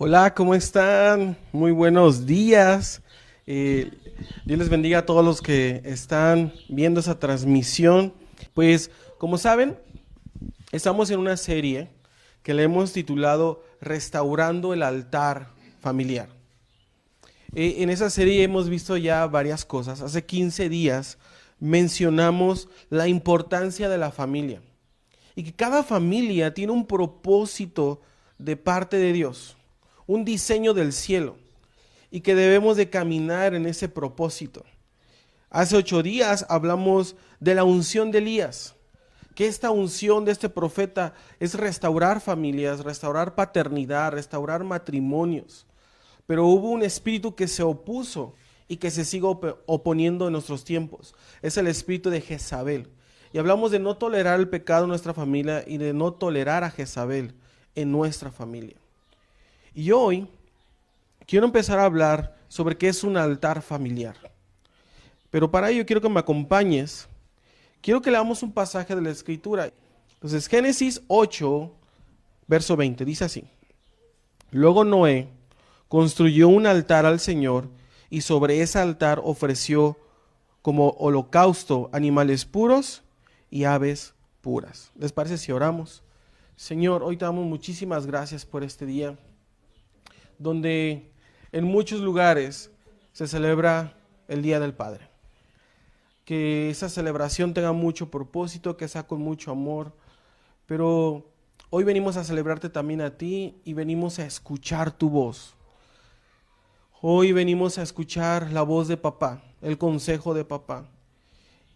Hola, ¿cómo están? Muy buenos días. Eh, Dios les bendiga a todos los que están viendo esa transmisión. Pues, como saben, estamos en una serie que le hemos titulado Restaurando el altar familiar. En esa serie hemos visto ya varias cosas. Hace 15 días mencionamos la importancia de la familia y que cada familia tiene un propósito de parte de Dios, un diseño del cielo y que debemos de caminar en ese propósito. Hace 8 días hablamos de la unción de Elías, que esta unción de este profeta es restaurar familias, restaurar paternidad, restaurar matrimonios. Pero hubo un espíritu que se opuso y que se sigue oponiendo en nuestros tiempos. Es el espíritu de Jezabel. Y hablamos de no tolerar el pecado en nuestra familia y de no tolerar a Jezabel en nuestra familia. Y hoy quiero empezar a hablar sobre qué es un altar familiar. Pero para ello quiero que me acompañes. Quiero que leamos un pasaje de la Escritura. Entonces, Génesis 8, verso 20, dice así. Luego Noé construyó un altar al Señor y sobre ese altar ofreció como holocausto animales puros y aves puras. ¿Les parece si oramos? Señor, hoy te damos muchísimas gracias por este día, donde en muchos lugares se celebra el Día del Padre. Que esa celebración tenga mucho propósito, que sea con mucho amor, pero hoy venimos a celebrarte también a ti y venimos a escuchar tu voz. Hoy venimos a escuchar la voz de papá, el consejo de papá,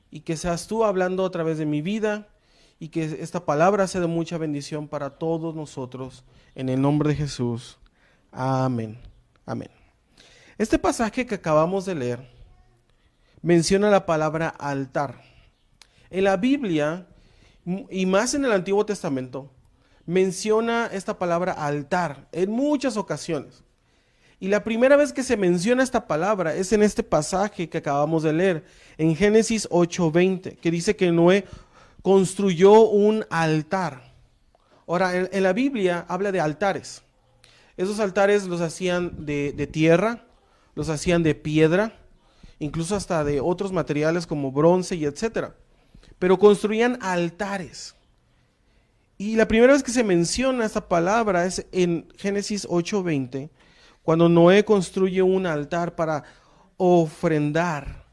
y que seas tú hablando a través de mi vida y que esta palabra sea de mucha bendición para todos nosotros, en el nombre de Jesús. Amén. Amén. Este pasaje que acabamos de leer menciona la palabra altar. En la Biblia, y más en el Antiguo Testamento, menciona esta palabra altar en muchas ocasiones. Y la primera vez que se menciona esta palabra es en este pasaje que acabamos de leer, en Génesis 8:20, que dice que Noé construyó un altar. Ahora, en la Biblia habla de altares. Esos altares los hacían de tierra, los hacían de piedra, incluso hasta de otros materiales como bronce y etcétera. Pero construían altares. Y la primera vez que se menciona esta palabra es en Génesis 8:20, cuando Noé construye un altar para ofrendar,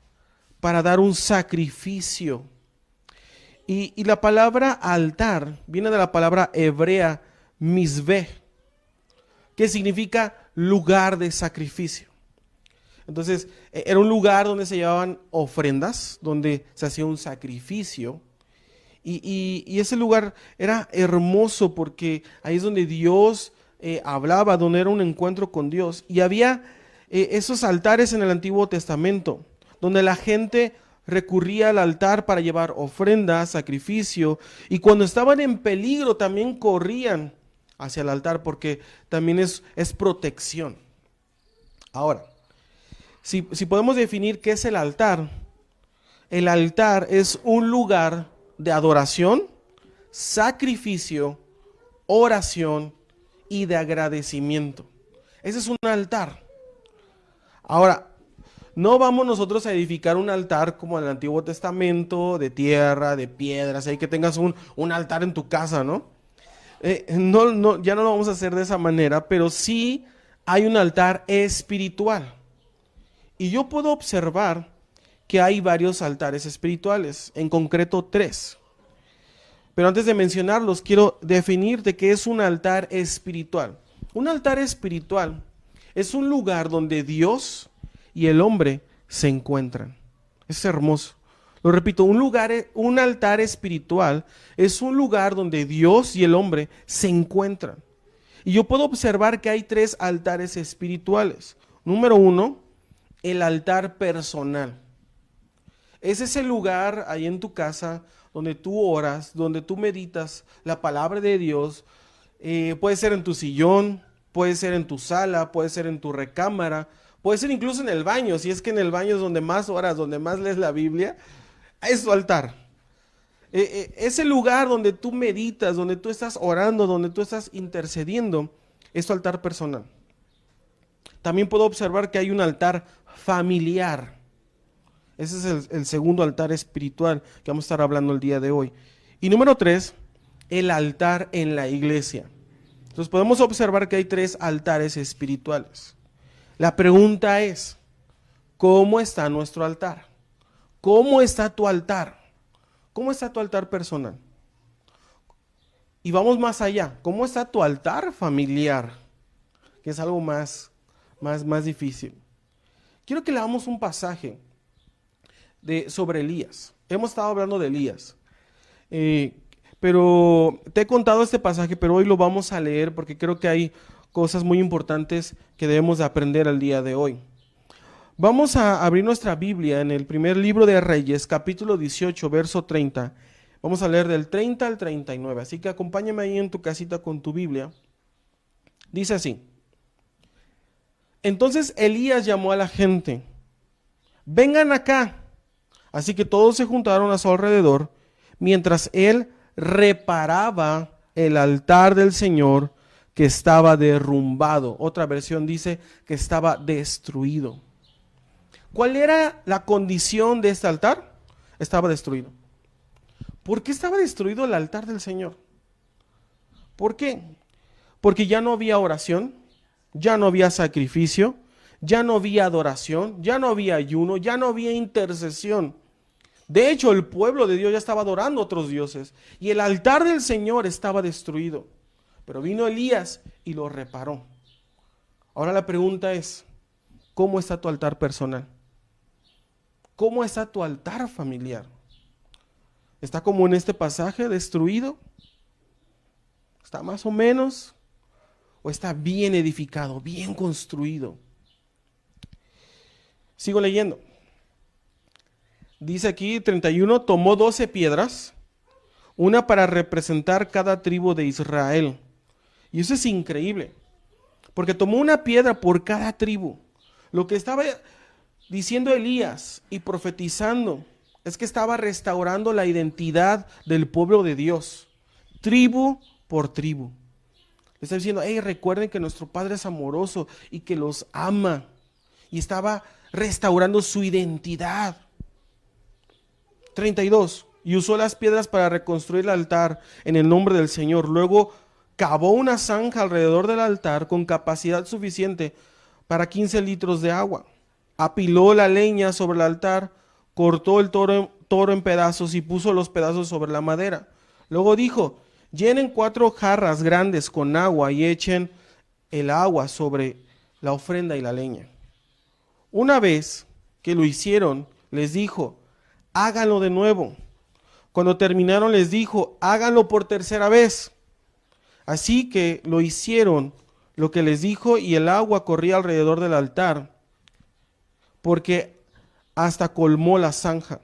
para dar un sacrificio. Y la palabra altar viene de la palabra hebrea misbeh, que significa lugar de sacrificio. Entonces, era un lugar donde se llevaban ofrendas, donde se hacía un sacrificio. Y ese lugar era hermoso porque ahí es donde Dios hablaba, donde era un encuentro con Dios. Y había esos altares en el Antiguo Testamento, donde la gente recurría al altar para llevar ofrenda, sacrificio, y cuando estaban en peligro también corrían hacia el altar porque también es protección. Ahora, si podemos definir qué es el altar es un lugar de adoración, sacrificio, oración y de agradecimiento. Ese es un altar. Ahora, no vamos nosotros a edificar un altar como en el Antiguo Testamento, de tierra, de piedras, ahí que tengas un altar en tu casa, ¿no? Ya no lo vamos a hacer de esa manera, pero sí hay un altar espiritual. Y yo puedo observar que hay varios altares espirituales, en concreto 3. Pero antes de mencionarlos, quiero definirte qué es un altar espiritual. Un altar espiritual es un lugar donde Dios y el hombre se encuentran. Es hermoso. Lo repito, un altar espiritual es un lugar donde Dios y el hombre se encuentran. Y yo puedo observar que hay 3 altares espirituales. Número 1, el altar personal. Es ese lugar ahí en tu casa donde tú oras, donde tú meditas la palabra de Dios. Puede ser en tu sillón, puede ser en tu sala, puede ser en tu recámara, puede ser incluso en el baño. Si es que en el baño es donde más oras, donde más lees la Biblia, es tu altar. Ese lugar donde tú meditas, donde tú estás orando, donde tú estás intercediendo, es tu altar personal. También puedo observar que hay un altar familiar. Ese es el segundo altar espiritual que vamos a estar hablando el día de hoy. Y número 3, el altar en la iglesia. Entonces podemos observar que hay 3 altares espirituales. La pregunta es, ¿cómo está nuestro altar? ¿Cómo está tu altar? ¿Cómo está tu altar personal? Y vamos más allá, ¿cómo está tu altar familiar? Que es algo más difícil. Quiero que leamos un pasaje sobre Elías. Hemos estado hablando de Elías. Pero te he contado este pasaje, pero hoy lo vamos a leer porque creo que hay cosas muy importantes que debemos de aprender al día de hoy. Vamos a abrir nuestra Biblia en el primer libro de Reyes, capítulo 18, verso 30. Vamos a leer del 30 al 39, así que acompáñame ahí en tu casita con tu Biblia. Dice así: Entonces Elías llamó a la gente: vengan acá. Así que todos se juntaron a su alrededor, mientras él reparaba el altar del Señor que estaba derrumbado. Otra versión dice que estaba destruido. ¿Cuál era la condición de este altar? Estaba destruido. ¿Por qué estaba destruido el altar del Señor? ¿Por qué? Porque ya no había oración, ya no había sacrificio, ya no había adoración, ya no había ayuno, ya no había intercesión. De hecho, el pueblo de Dios ya estaba adorando a otros dioses y el altar del Señor estaba destruido. Pero vino Elías y lo reparó. Ahora la pregunta es, ¿cómo está tu altar personal? ¿Cómo está tu altar familiar? ¿Está como en este pasaje, destruido? ¿Está más o menos? ¿O está bien edificado, bien construido? Sigo leyendo. Dice aquí 31, tomó 12 piedras, una para representar cada tribu de Israel. Y eso es increíble, porque tomó una piedra por cada tribu. Lo que estaba diciendo Elías y profetizando es que estaba restaurando la identidad del pueblo de Dios, tribu por tribu. Le está diciendo, hey, recuerden que nuestro Padre es amoroso y que los ama. Y estaba restaurando su identidad. 32. Y usó las piedras para reconstruir el altar en el nombre del Señor. Luego cavó una zanja alrededor del altar con capacidad suficiente para 15 litros de agua. Apiló la leña sobre el altar, cortó el toro en pedazos y puso los pedazos sobre la madera. Luego dijo, llenen 4 jarras grandes con agua y echen el agua sobre la ofrenda y la leña. Una vez que lo hicieron, les dijo, háganlo de nuevo. Cuando terminaron les dijo, háganlo por tercera vez. Así que lo hicieron lo que les dijo y el agua corría alrededor del altar, porque hasta colmó la zanja.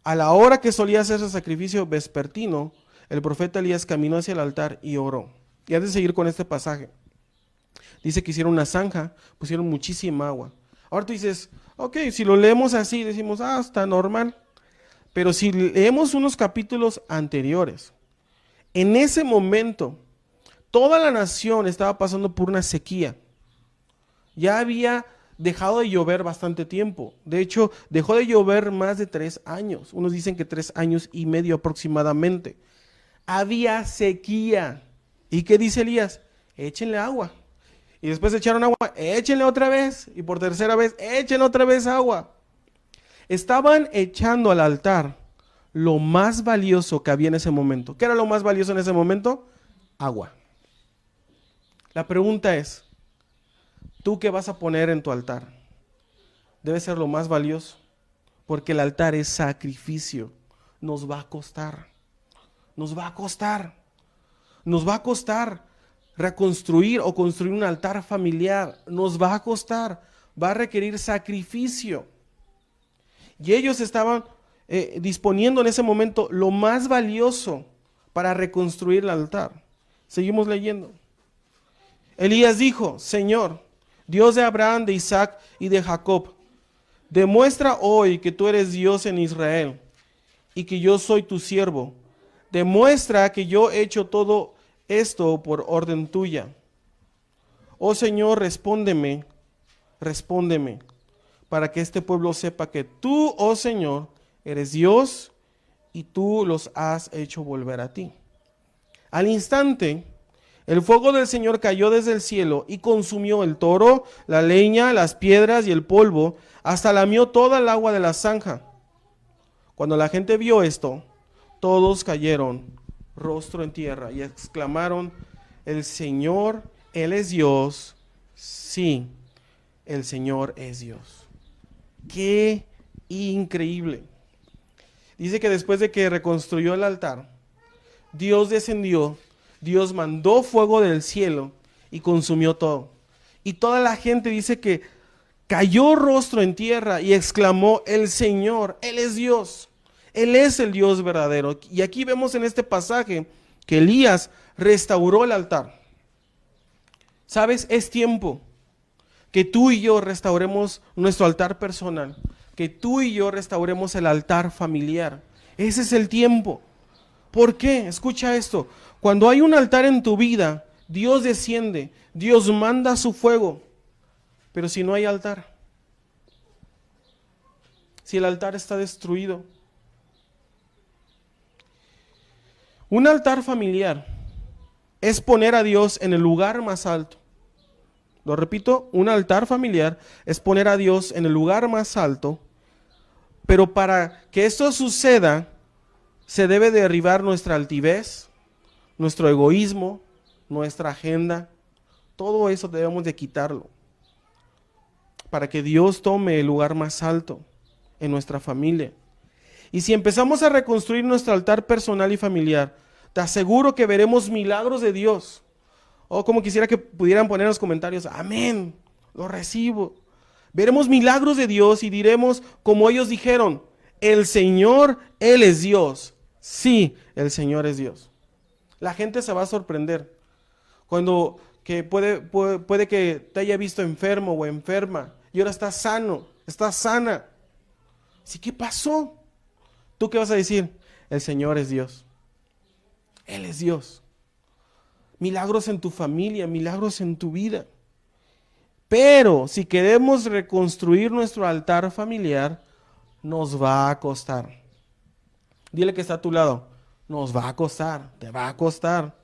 A la hora que solía hacerse el sacrificio vespertino, el profeta Elías caminó hacia el altar y oró. Y antes de seguir con este pasaje, dice que hicieron una zanja, pusieron muchísima agua. Ahora tú dices, ok, si lo leemos así, decimos, está normal. Pero si leemos unos capítulos anteriores, en ese momento, toda la nación estaba pasando por una sequía. Ya había dejado de llover bastante tiempo. De hecho, dejó de llover más de 3 años. Unos dicen que 3 años y medio aproximadamente. Había sequía. ¿Y qué dice Elías? Échenle agua. Y después echaron agua, échenle otra vez. Y por tercera vez, échenle otra vez agua. Estaban echando al altar lo más valioso que había en ese momento. ¿Qué era lo más valioso en ese momento? Agua. La pregunta es, ¿tú qué vas a poner en tu altar? Debe ser lo más valioso, porque el altar es sacrificio. Nos va a costar. Nos va a costar. Nos va a costar reconstruir o construir un altar familiar. Nos va a costar. Va a requerir sacrificio. Y ellos estaban disponiendo en ese momento lo más valioso para reconstruir el altar. Seguimos leyendo. Elías dijo, Señor, Dios de Abraham, de Isaac y de Jacob, demuestra hoy que tú eres Dios en Israel y que yo soy tu siervo. Demuestra que yo he hecho todo esto por orden tuya. Oh Señor, respóndeme, respóndeme, para que este pueblo sepa que tú, oh Señor, eres Dios y tú los has hecho volver a ti. Al instante, el fuego del Señor cayó desde el cielo y consumió el toro, la leña, las piedras y el polvo, hasta lamió toda el agua de la zanja. Cuando la gente vio esto, todos cayeron rostro en tierra y exclamaron: el Señor, Él es Dios. Sí, el Señor es Dios. ¡Qué increíble! Dice que después de que reconstruyó el altar, Dios descendió, Dios mandó fuego del cielo y consumió todo. Y toda la gente dice que cayó rostro en tierra y exclamó: el Señor, Él es Dios. Él es el Dios verdadero. Y aquí vemos en este pasaje que Elías restauró el altar. ¿Sabes? Es tiempo que tú y yo restauremos nuestro altar personal, que tú y yo restauremos el altar familiar. Ese es el tiempo. ¿Por qué? Escucha esto. Cuando hay un altar en tu vida, Dios desciende, Dios manda su fuego. Pero si no hay altar, si el altar está destruido, un altar familiar es poner a Dios en el lugar más alto. Lo repito, un altar familiar es poner a Dios en el lugar más alto, pero para que esto suceda, se debe derribar nuestra altivez, nuestro egoísmo, nuestra agenda. Todo eso debemos de quitarlo, para que Dios tome el lugar más alto en nuestra familia. Y si empezamos a reconstruir nuestro altar personal y familiar, te aseguro que veremos milagros de Dios. O como quisiera que pudieran poner en los comentarios: amén, lo recibo. Veremos milagros de Dios y diremos como ellos dijeron: el Señor, Él es Dios. Sí, el Señor es Dios. La gente se va a sorprender cuando que puede que te haya visto enfermo o enferma y ahora estás sano, estás sana. ¿Sí? ¿Qué pasó? ¿Tú qué vas a decir? El Señor es Dios. Él es Dios. Milagros en tu familia, milagros en tu vida. Pero si queremos reconstruir nuestro altar familiar, nos va a costar. Dile que está a tu lado: nos va a costar, te va a costar.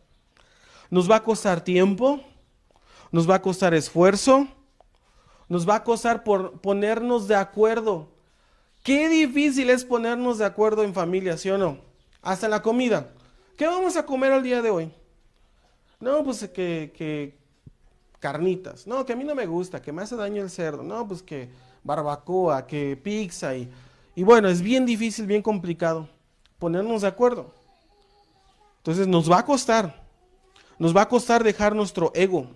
Nos va a costar tiempo, nos va a costar esfuerzo, nos va a costar por ponernos de acuerdo. Qué difícil es ponernos de acuerdo en familia, ¿sí o no? Hasta en la comida. ¿Qué vamos a comer el día de hoy? No, pues que carnitas. No, que a mí no me gusta, que me hace daño el cerdo. No, pues que barbacoa, que pizza. Y bueno, es bien difícil, bien complicado ponernos de acuerdo. Entonces nos va a costar. Nos va a costar dejar nuestro ego.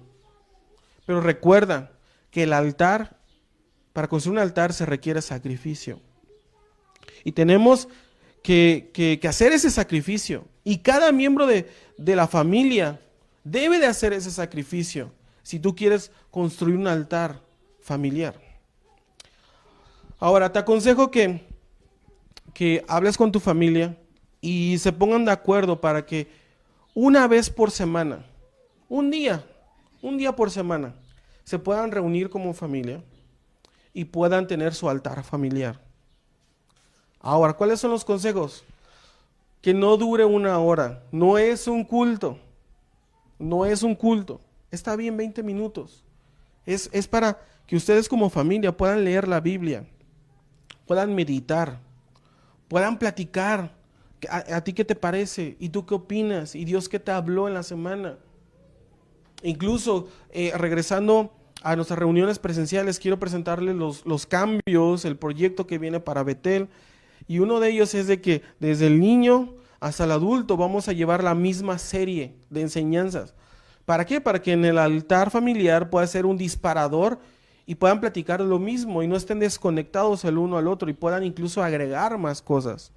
Pero recuerda que el altar, para construir un altar se requiere sacrificio. Y tenemos que hacer ese sacrificio. Y cada miembro de la familia debe de hacer ese sacrificio si tú quieres construir un altar familiar. Ahora, te aconsejo que hables con tu familia y se pongan de acuerdo para que una vez por semana, un día por semana, se puedan reunir como familia y puedan tener su altar familiar. Ahora, ¿cuáles son los consejos? Que no dure una hora, no es un culto, no es un culto, está bien 20 minutos, es para que ustedes como familia puedan leer la Biblia, puedan meditar, puedan platicar, a ti qué te parece, y tú qué opinas, y Dios qué te habló en la semana. Incluso regresando a nuestras reuniones presenciales, quiero presentarles los cambios, el proyecto que viene para Betel. Y uno de ellos es de que desde el niño hasta el adulto vamos a llevar la misma serie de enseñanzas. ¿Para qué? Para que en el altar familiar pueda ser un disparador y puedan platicar lo mismo y no estén desconectados el uno al otro y puedan incluso agregar más cosas.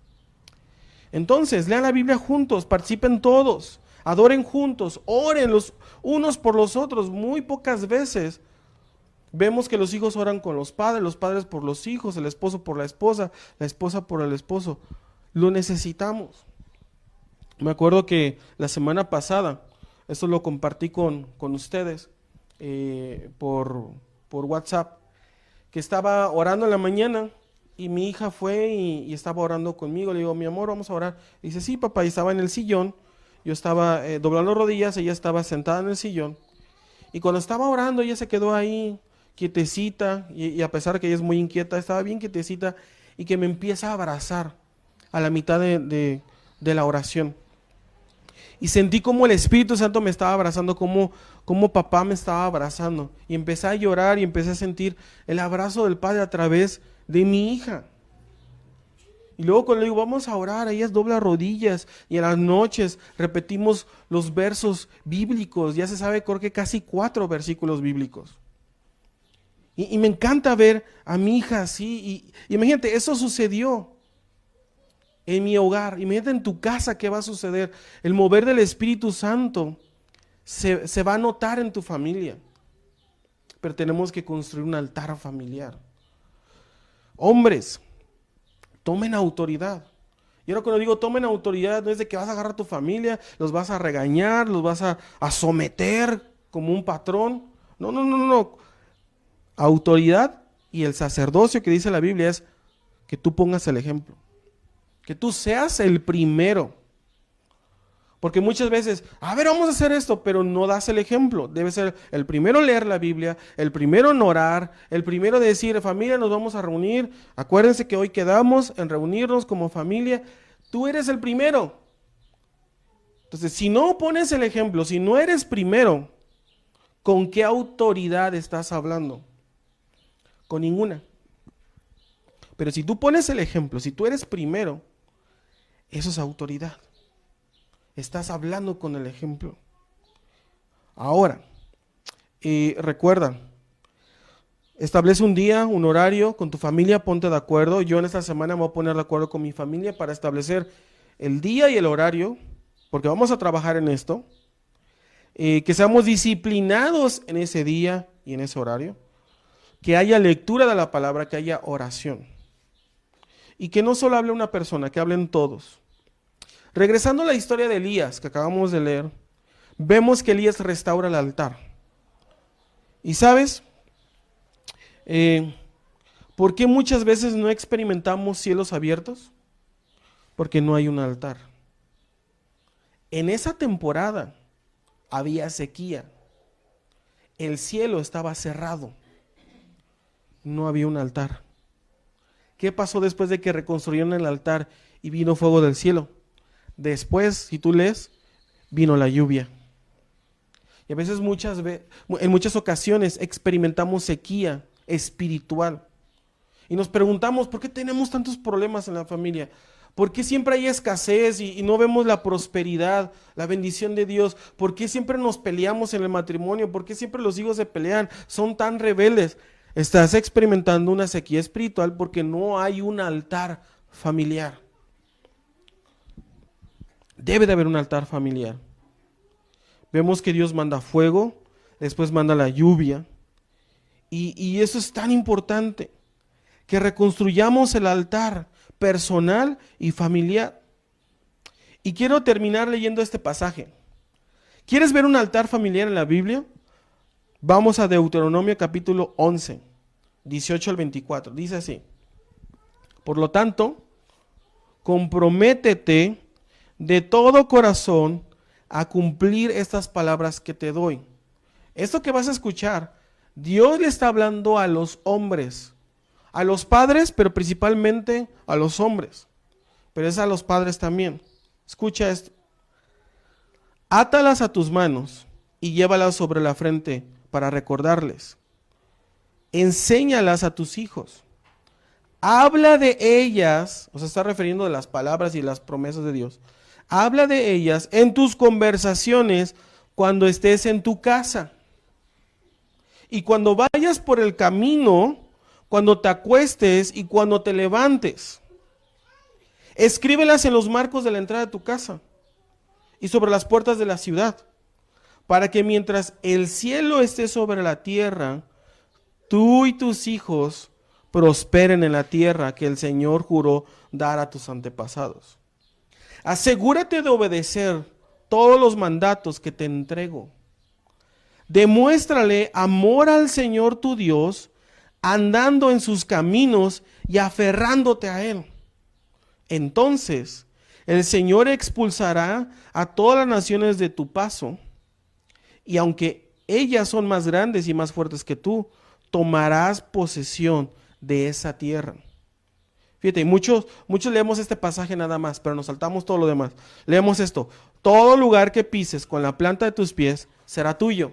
Entonces, lean la Biblia juntos, participen todos, adoren juntos, oren los unos por los otros. Muy pocas veces vemos que los hijos oran con los padres por los hijos, el esposo por la esposa por el esposo. Lo necesitamos. Me acuerdo que la semana pasada, esto lo compartí con ustedes, por WhatsApp, que estaba orando en la mañana y mi hija fue y estaba orando conmigo. Le digo, mi amor, vamos a orar. Y dice, sí, papá, y estaba en el sillón. Yo estaba doblando rodillas, ella estaba sentada en el sillón. Y cuando estaba orando, ella se quedó ahí quietecita y a pesar de que ella es muy inquieta, estaba bien quietecita y que me empieza a abrazar a la mitad de la oración. Y sentí como el Espíritu Santo me estaba abrazando, como papá me estaba abrazando. Y empecé a llorar y empecé a sentir el abrazo del Padre a través de mi hija. Y luego cuando le digo, vamos a orar, ella dobla rodillas y en las noches repetimos los versos bíblicos. Ya se sabe, creo que casi 4 versículos bíblicos. Y me encanta ver a mi hija así. Y imagínate, eso sucedió en mi hogar. Imagínate en tu casa qué va a suceder. El mover del Espíritu Santo se va a notar en tu familia. Pero tenemos que construir un altar familiar. Hombres, tomen autoridad. Y ahora cuando digo tomen autoridad, no es de que vas a agarrar a tu familia, los vas a regañar, los vas a someter como un patrón. No, no, no, no. Autoridad y el sacerdocio que dice la Biblia es que tú pongas el ejemplo. Que tú seas el primero. Porque muchas veces, a ver, vamos a hacer esto, pero no das el ejemplo. Debe ser el primero en leer la Biblia, el primero en orar, el primero de decir, familia, nos vamos a reunir. Acuérdense que hoy quedamos en reunirnos como familia. Tú eres el primero. Entonces, si no pones el ejemplo, si no eres primero, ¿con qué autoridad estás hablando? Con ninguna. Pero si tú pones el ejemplo, si tú eres primero, eso es autoridad. Estás hablando con el ejemplo. Ahora, recuerda, establece un día, un horario con tu familia, ponte de acuerdo. Yo en esta semana me voy a poner de acuerdo con mi familia para establecer el día y el horario, porque vamos a trabajar en esto. Que seamos disciplinados en ese día y en ese horario. Que haya lectura de la palabra, que haya oración. Y que no solo hable una persona, que hablen todos. Regresando a la historia de Elías que acabamos de leer, vemos que Elías restaura el altar. Y sabes, ¿por qué muchas veces no experimentamos cielos abiertos? Porque no hay un altar. En esa temporada había sequía. El cielo estaba cerrado. No había un altar. ¿Qué pasó después de que reconstruyeron el altar y vino fuego del cielo? Después, si tú lees, vino la lluvia. Y a veces, en muchas ocasiones experimentamos sequía espiritual. Y nos preguntamos, ¿por qué tenemos tantos problemas en la familia? ¿Por qué siempre hay escasez y no vemos la prosperidad, la bendición de Dios? ¿Por qué siempre nos peleamos en el matrimonio? ¿Por qué siempre los hijos se pelean? Son tan rebeldes. Estás experimentando una sequía espiritual porque no hay un altar familiar. Debe de haber un altar familiar. Vemos que Dios manda fuego, después manda la lluvia. Y eso es tan importante, que reconstruyamos el altar personal y familiar. Y quiero terminar leyendo este pasaje. ¿Quieres ver un altar familiar en la Biblia? Vamos a Deuteronomio capítulo 11, 18 al 24. Dice así: por lo tanto, comprométete de todo corazón a cumplir estas palabras que te doy. Esto que vas a escuchar, Dios le está hablando a los hombres, a los padres, pero principalmente a los hombres, pero es a los padres también. Escucha esto: átalas a tus manos y llévalas sobre la frente para recordarles. Enséñalas a tus hijos. Habla de ellas, o sea, está refiriendo de las palabras y las promesas de Dios. Habla de ellas en tus conversaciones cuando estés en tu casa. Y cuando vayas por el camino, cuando te acuestes y cuando te levantes. Escríbelas en los marcos de la entrada de tu casa y sobre las puertas de la ciudad, para que mientras el cielo esté sobre la tierra, tú y tus hijos prosperen en la tierra que el Señor juró dar a tus antepasados. Asegúrate de obedecer todos los mandatos que te entrego. Demuéstrale amor al Señor tu Dios, andando en sus caminos y aferrándote a Él. Entonces, el Señor expulsará a todas las naciones de tu paso, y aunque ellas son más grandes y más fuertes que tú, tomarás posesión de esa tierra. Fíjate, muchos leemos este pasaje nada más, pero nos saltamos todo lo demás. Leemos esto: todo lugar que pises con la planta de tus pies será tuyo.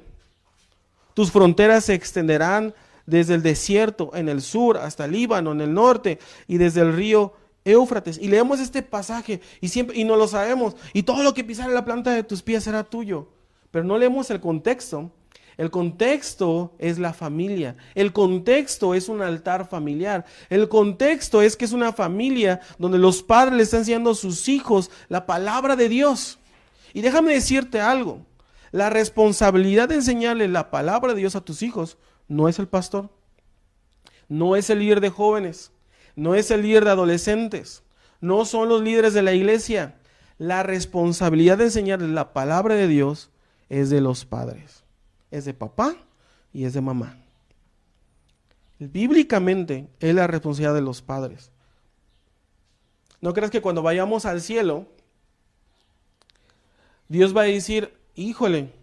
Tus fronteras se extenderán desde el desierto en el sur hasta el Líbano en el norte, y desde el río Éufrates. Y leemos este pasaje y no lo sabemos. Y todo lo que pisare la planta de tus pies será tuyo. Pero no leemos el contexto. El contexto es la familia. El contexto es un altar familiar. El contexto es que es una familia donde los padres le están enseñando a sus hijos la palabra de Dios. Y déjame decirte algo. La responsabilidad de enseñarle la palabra de Dios a tus hijos no es el pastor, no es el líder de jóvenes, no es el líder de adolescentes, no son los líderes de la iglesia. La responsabilidad de enseñarle la palabra de Dios es de los padres, es de papá y es de mamá. Bíblicamente es la responsabilidad de los padres. No creas que cuando vayamos al cielo, Dios va a decir: híjole,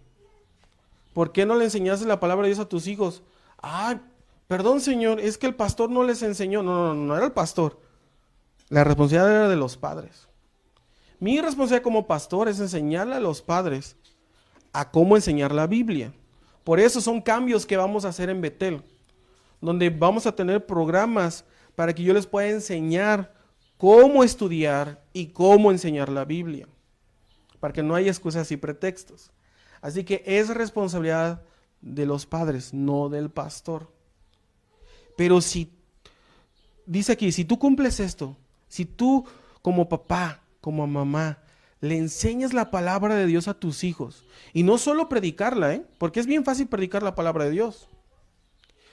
¿por qué no le enseñaste la palabra de Dios a tus hijos? Ah, perdón, Señor, es que el pastor no les enseñó. No era el pastor. La responsabilidad era de los padres. Mi responsabilidad como pastor es enseñarle a los padres a cómo enseñar la Biblia. Por eso son cambios que vamos a hacer en Betel, donde vamos a tener programas para que yo les pueda enseñar cómo estudiar y cómo enseñar la Biblia, para que no haya excusas y pretextos. Así que es responsabilidad de los padres, no del pastor. Pero dice aquí, si tú cumples esto, si tú como papá, como mamá, le enseñas la palabra de Dios a tus hijos, y no solo predicarla, porque es bien fácil predicar la palabra de Dios,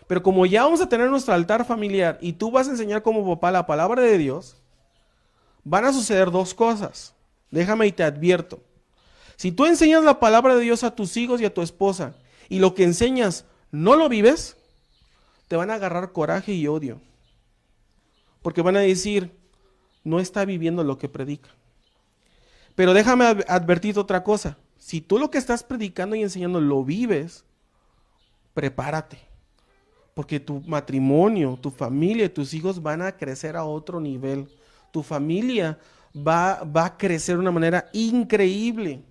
pero como ya vamos a tener nuestro altar familiar y tú vas a enseñar como papá la palabra de Dios, van a suceder dos cosas. Déjame y te advierto. Si tú enseñas la palabra de Dios a tus hijos y a tu esposa, y lo que enseñas no lo vives, te van a agarrar coraje y odio. Porque van a decir: no está viviendo lo que predica. Pero déjame advertirte otra cosa. Si tú lo que estás predicando y enseñando lo vives, prepárate. Porque tu matrimonio, tu familia y tus hijos van a crecer a otro nivel. Tu familia va a crecer de una manera increíble.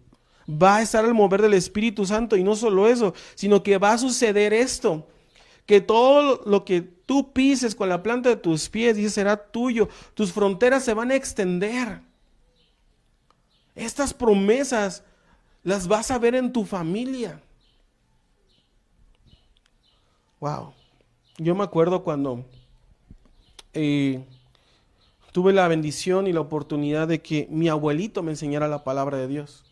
Va a estar al mover del Espíritu Santo, y no solo eso, sino que va a suceder esto, que todo lo que tú pises con la planta de tus pies, dice, será tuyo. Tus fronteras se van a extender. Estas promesas las vas a ver en tu familia. Wow. Yo me acuerdo cuando tuve la bendición y la oportunidad de que mi abuelito me enseñara la palabra de Dios.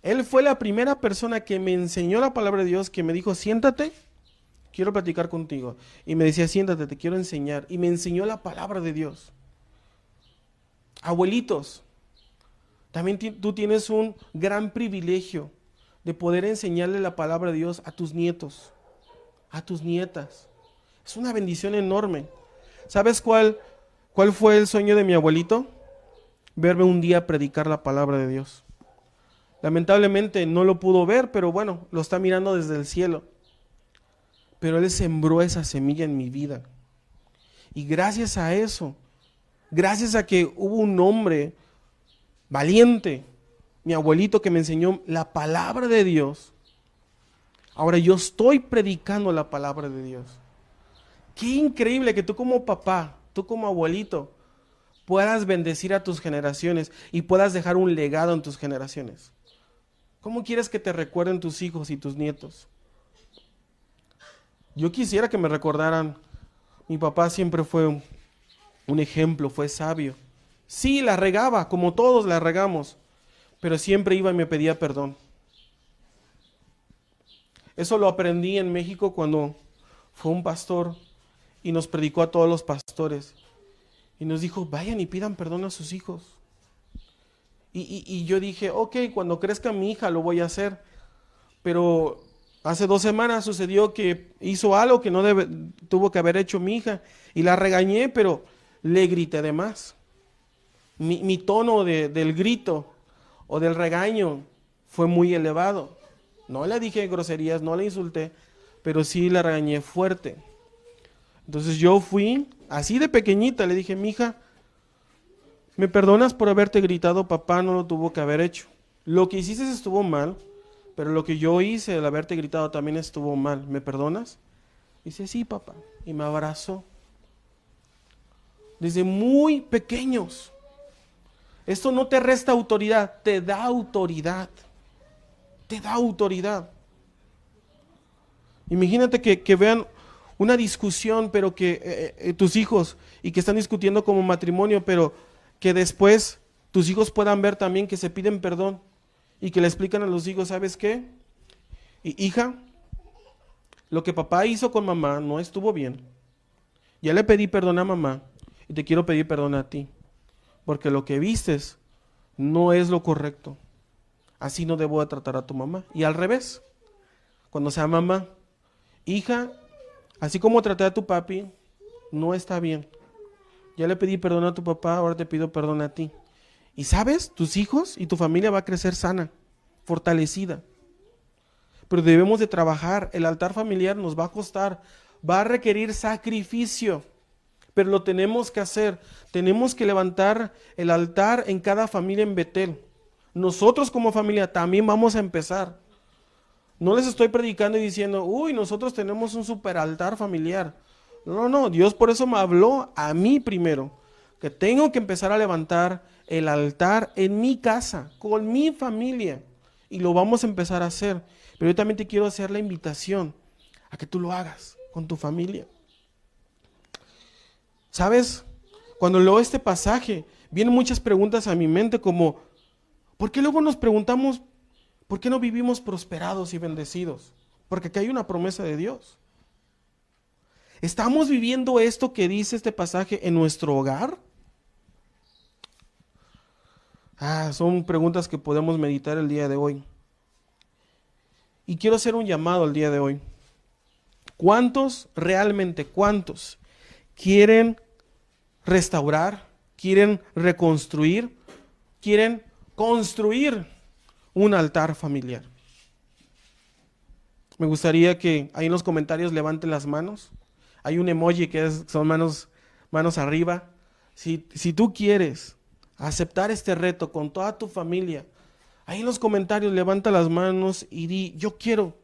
Él fue la primera persona que me enseñó la palabra de Dios, que me dijo: siéntate, quiero platicar contigo. Y me decía: siéntate, te quiero enseñar. Y me enseñó la palabra de Dios. Abuelitos, también tú tienes un gran privilegio de poder enseñarle la palabra de Dios a tus nietos, a tus nietas. Es una bendición enorme. ¿Sabes cuál fue el sueño de mi abuelito? Verme un día predicar la palabra de Dios. Lamentablemente no lo pudo ver, pero bueno, lo está mirando desde el cielo. Pero Él sembró esa semilla en mi vida. Y gracias a eso, gracias a que hubo un hombre valiente, mi abuelito, que me enseñó la palabra de Dios, ahora yo estoy predicando la palabra de Dios. Qué increíble que tú como papá, tú como abuelito, puedas bendecir a tus generaciones y puedas dejar un legado en tus generaciones. ¿Cómo quieres que te recuerden tus hijos y tus nietos? Yo quisiera que me recordaran: mi papá siempre fue un ejemplo, fue sabio. Sí, la regaba, como todos la regamos, pero siempre iba y me pedía perdón. Eso lo aprendí en México cuando fue un pastor y nos predicó a todos los pastores. Y nos dijo: vayan y pidan perdón a sus hijos. Y yo dije: ok, cuando crezca mi hija lo voy a hacer. Pero Hace 2 semanas sucedió que hizo algo que no tuvo que haber hecho mi hija y la regañé, pero le grité de más. Mi tono del grito o del regaño fue muy elevado. No le dije groserías, no le insulté, pero sí la regañé fuerte. Entonces yo fui así de pequeñita, le dije, mija, ¿me perdonas por haberte gritado? Papá no lo tuvo que haber hecho. Lo que hiciste estuvo mal, pero lo que yo hice, el haberte gritado, también estuvo mal. ¿Me perdonas? Dice, sí, papá. Y me abrazó. Desde muy pequeños. Esto no te resta autoridad, te da autoridad. Te da autoridad. Imagínate que vean una discusión, pero que tus hijos, y que están discutiendo como matrimonio, pero que después tus hijos puedan ver también que se piden perdón y que le explican a los hijos, ¿sabes qué? Hija, lo que papá hizo con mamá no estuvo bien. Ya le pedí perdón a mamá y te quiero pedir perdón a ti, porque lo que vistes no es lo correcto. Así no debo de tratar a tu mamá. Y al revés, cuando sea mamá, hija, así como traté a tu papi, no está bien. Ya le pedí perdón a tu papá, ahora te pido perdón a ti. Y sabes, tus hijos y tu familia va a crecer sana, fortalecida. Pero debemos de trabajar. El altar familiar nos va a costar, va a requerir sacrificio, pero lo tenemos que hacer. Tenemos que levantar el altar en cada familia en Betel. Nosotros como familia también vamos a empezar. No les estoy predicando y diciendo, uy, nosotros tenemos un super altar familiar. No, no, Dios por eso me habló a mí primero, que tengo que empezar a levantar el altar en mi casa, con mi familia. Y lo vamos a empezar a hacer. Pero yo también te quiero hacer la invitación a que tú lo hagas con tu familia. ¿Sabes? Cuando leo este pasaje, vienen muchas preguntas a mi mente como, ¿por qué luego nos preguntamos, por qué no vivimos prosperados y bendecidos? Porque aquí hay una promesa de Dios. ¿Estamos viviendo esto que dice este pasaje en nuestro hogar? Son preguntas que podemos meditar el día de hoy. Y quiero hacer un llamado el día de hoy. ¿Cuántos, realmente cuántos, quieren restaurar, quieren reconstruir, quieren construir un altar familiar? Me gustaría que ahí en los comentarios levanten las manos. Hay un emoji que son manos arriba. Si tú quieres aceptar este reto con toda tu familia, ahí en los comentarios levanta las manos y di, yo quiero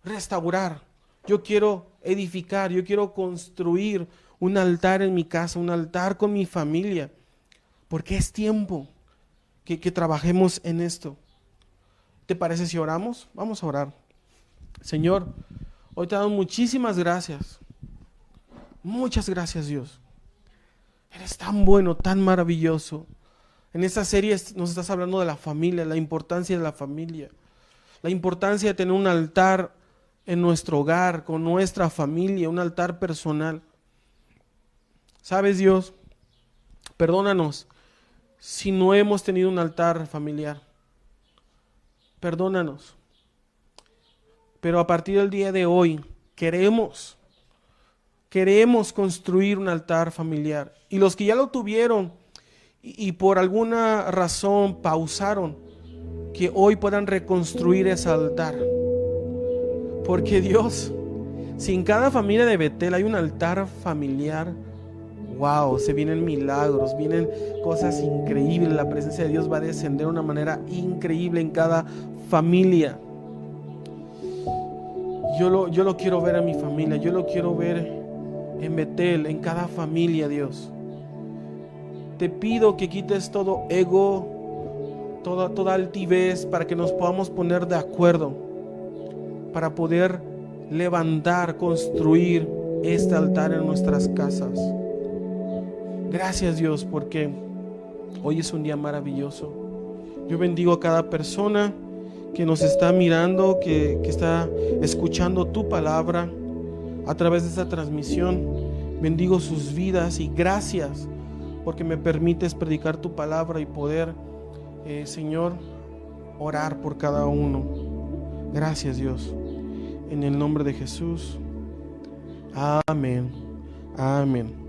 restaurar, yo quiero edificar, yo quiero construir un altar en mi casa, un altar con mi familia, porque es tiempo que trabajemos en esto. ¿Te parece si oramos? Vamos a orar. Señor, hoy te damos muchísimas gracias. Muchas gracias, Dios. Eres tan bueno, tan maravilloso. En esta serie nos estás hablando de la familia, la importancia de la familia, la importancia de tener un altar en nuestro hogar, con nuestra familia, un altar personal. ¿Sabes, Dios? Perdónanos si no hemos tenido un altar familiar. Perdónanos. Pero a partir del día de hoy queremos construir un altar familiar. Y los que ya lo tuvieron y por alguna razón pausaron, que hoy puedan reconstruir ese altar. Porque Dios, si en cada familia de Betel hay un altar familiar, wow, se vienen milagros, vienen cosas increíbles. La presencia de Dios va a descender de una manera increíble en cada familia. Yo lo quiero ver en mi familia, yo lo quiero ver en Betel, en cada familia, Dios. Te pido que quites todo ego, toda altivez, para que nos podamos poner de acuerdo, para poder levantar, construir este altar en nuestras casas. Gracias, Dios, porque hoy es un día maravilloso. Yo bendigo a cada persona que nos está mirando, que está escuchando tu palabra a través de esta transmisión. Bendigo sus vidas y gracias porque me permites predicar tu palabra y poder, Señor, orar por cada uno. Gracias, Dios. en el nombre de Jesús. Amén. Amén.